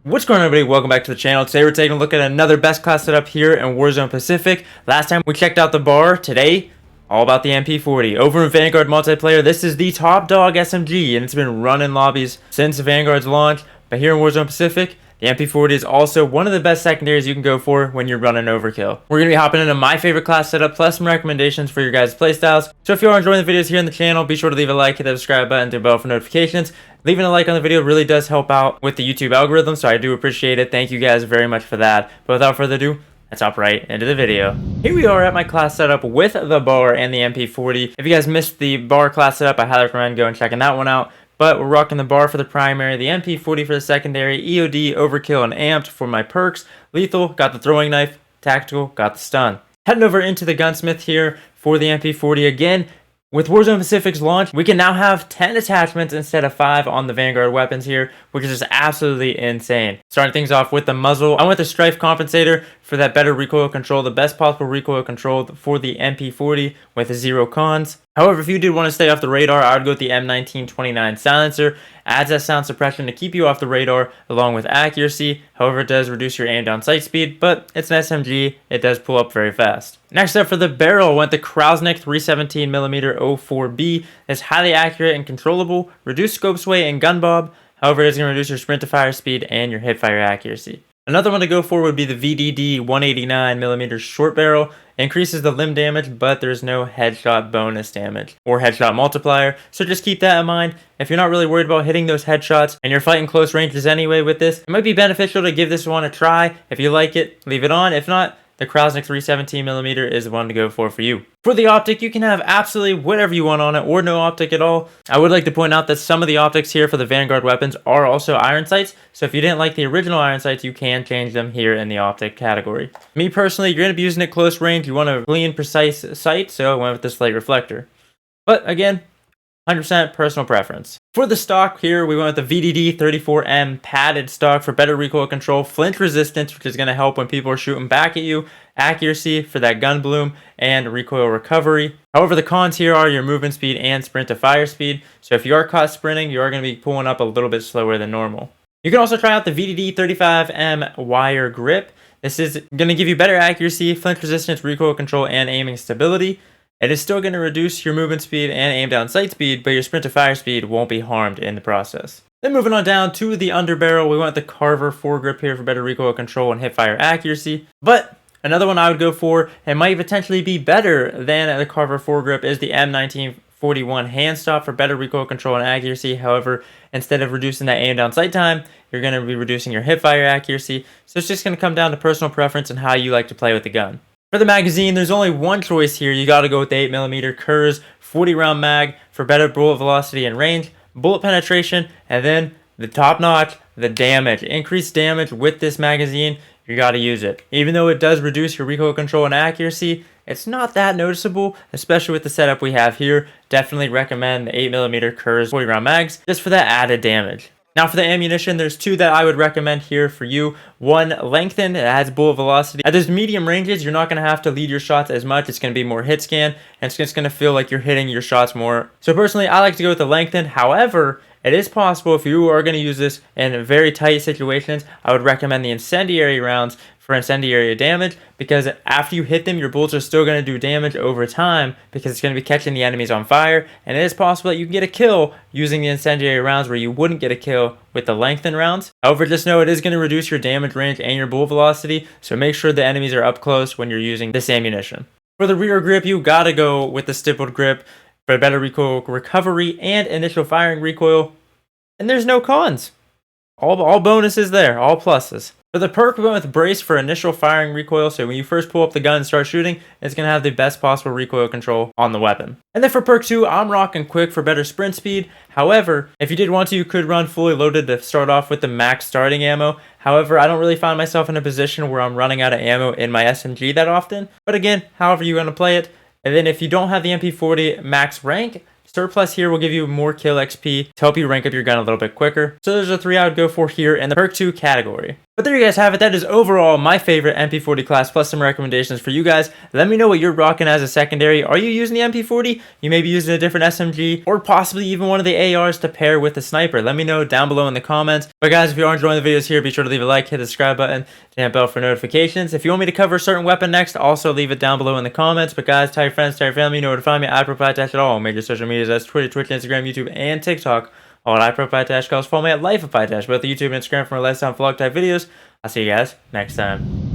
What's going on, everybody? Welcome back to the channel. Today we're taking a look at another best class setup here in Warzone Pacific. Last time we checked out the bar. Today, all about the MP40. Over in Vanguard multiplayer, this is the top dog SMG, and it's been running lobbies since Vanguard's launch. But here in Warzone Pacific, the MP40 is also one of the best secondaries you can go for when you're running overkill. We're going to be hopping into my favorite class setup, plus some recommendations for your guys' playstyles. So if you are enjoying the videos here on the channel, be sure to leave a like, hit that subscribe button, do bell for notifications. Leaving a like on the video really does help out with the YouTube algorithm, so I do appreciate it. Thank you guys very much for that. But without further ado, let's hop right into the video. Here we are at my class setup with the bar and the MP40. If you guys missed the bar class setup, I highly recommend going and checking that one out. But we're rocking the bar for the primary, the MP40 for the secondary, EOD, Overkill, and Amped for my perks. Lethal, got the throwing knife. Tactical, got the stun. Heading over into the gunsmith here for the MP40 again. With Warzone Pacific's launch, we can now have 10 attachments instead of 5 on the Vanguard weapons here, which is just absolutely insane. Starting things off with the muzzle, I went the Strife Compensator for that better recoil control, the best possible recoil control for the MP40 with 0 cons. However, if you did want to stay off the radar, I would go with the M1929 silencer. Adds that sound suppression to keep you off the radar along with accuracy. However, it does reduce your aim down sight speed, but it's an SMG. It does pull up very fast. Next up for the barrel, I went the Krausnik 317mm 04B. It's highly accurate and controllable, reduced scope sway and gun bob. However, it is going to reduce your sprint to fire speed and your hip fire accuracy. Another one to go for would be the VDD 189mm short barrel. It increases the limb damage, but there's no headshot bonus damage or headshot multiplier. So just keep that in mind. If you're not really worried about hitting those headshots and you're fighting close ranges anyway with this, it might be beneficial to give this one a try. If you like it, leave it on. If not, the Krausnik 317mm is the one to go for you. For the optic, you can have absolutely whatever you want on it or no optic at all. I would like to point out that some of the optics here for the Vanguard weapons are also iron sights. So if you didn't like the original iron sights, you can change them here in the optic category. Me personally, you're going to be using it close range. You want a clean, precise sight, so I went with this light reflector. But again, 100% personal preference. For the stock here, we went with the VDD 34M padded stock for better recoil control, flinch resistance, which is going to help when people are shooting back at you, accuracy for that gun bloom, and recoil recovery. However, the cons here are your movement speed and sprint to fire speed. So if you are caught sprinting, you are going to be pulling up a little bit slower than normal. You can also try out the VDD 35M wire grip. This is going to give you better accuracy, flinch resistance, recoil control, and aiming stability. It is still going to reduce your movement speed and aim down sight speed, but your sprint to fire speed won't be harmed in the process. Then moving on down to the underbarrel, we went the Carver foregrip here for better recoil control and hip fire accuracy. But another one I would go for, and might potentially be better than the Carver foregrip, is the M1941 hand stop for better recoil control and accuracy. However, instead of reducing that aim down sight time, you're going to be reducing your hip fire accuracy. So it's just going to come down to personal preference and how you like to play with the gun. For the magazine, there's only one choice here. You got to go with the 8mm Kurz 40 round mag for better bullet velocity and range, bullet penetration, and then the top notch, the damage. Increased damage with this magazine, you got to use it. Even though it does reduce your recoil control and accuracy, it's not that noticeable, especially with the setup we have here. Definitely recommend the 8mm Kurz 40 round mags just for that added damage. Now for the ammunition, there's two that I would recommend here for you. One, lengthened, it has bullet velocity. At those medium ranges, you're not going to have to lead your shots as much. It's going to be more hit scan, and it's just going to feel like you're hitting your shots more. So personally, I like to go with the lengthened. However, it is possible if you are going to use this in very tight situations, I would recommend the incendiary rounds for incendiary damage, because after you hit them, your bullets are still going to do damage over time because it's going to be catching the enemies on fire, and it is possible that you can get a kill using the incendiary rounds where you wouldn't get a kill with the lengthened rounds. However, just know it is going to reduce your damage range and your bullet velocity, so make sure the enemies are up close when you're using this ammunition. For the rear grip, you got to go with the stippled grip for better recoil recovery and initial firing recoil, and there's no cons. All bonuses there, all pluses. For the perk, we went with brace for initial firing recoil, so when you first pull up the gun and start shooting, it's going to have the best possible recoil control on the weapon. And then for perk 2, I'm rocking quick for better sprint speed. However, if you did want to, you could run fully loaded to start off with the max starting ammo. However, I don't really find myself in a position where I'm running out of ammo in my SMG that often. But again, however you want to play it. And then if you don't have the MP40 max rank, Surplus here will give you more kill XP to help you rank up your gun a little bit quicker. So there's a 3 I would go for here in the perk 2 category. But there you guys have it. That is overall my favorite MP40 class plus some recommendations for you guys. Let me know what you're rocking as a secondary. Are you using the MP40? You may be using a different SMG or possibly even one of the ARs to pair with the sniper. Let me know down below in the comments. But guys, if you are enjoying the videos here, be sure to leave a like, hit the subscribe button, and bell for notifications. If you want me to cover a certain weapon next, also leave it down below in the comments. But guys, tell your friends, tell your family, you know where to find me. iProPyTash at all major social medias. That's Twitter, Twitch, Instagram, YouTube, and TikTok. All at iProPyTash calls. Follow me at Life of Pytash, both YouTube and Instagram for more lifestyle vlog type videos. I'll see you guys next time.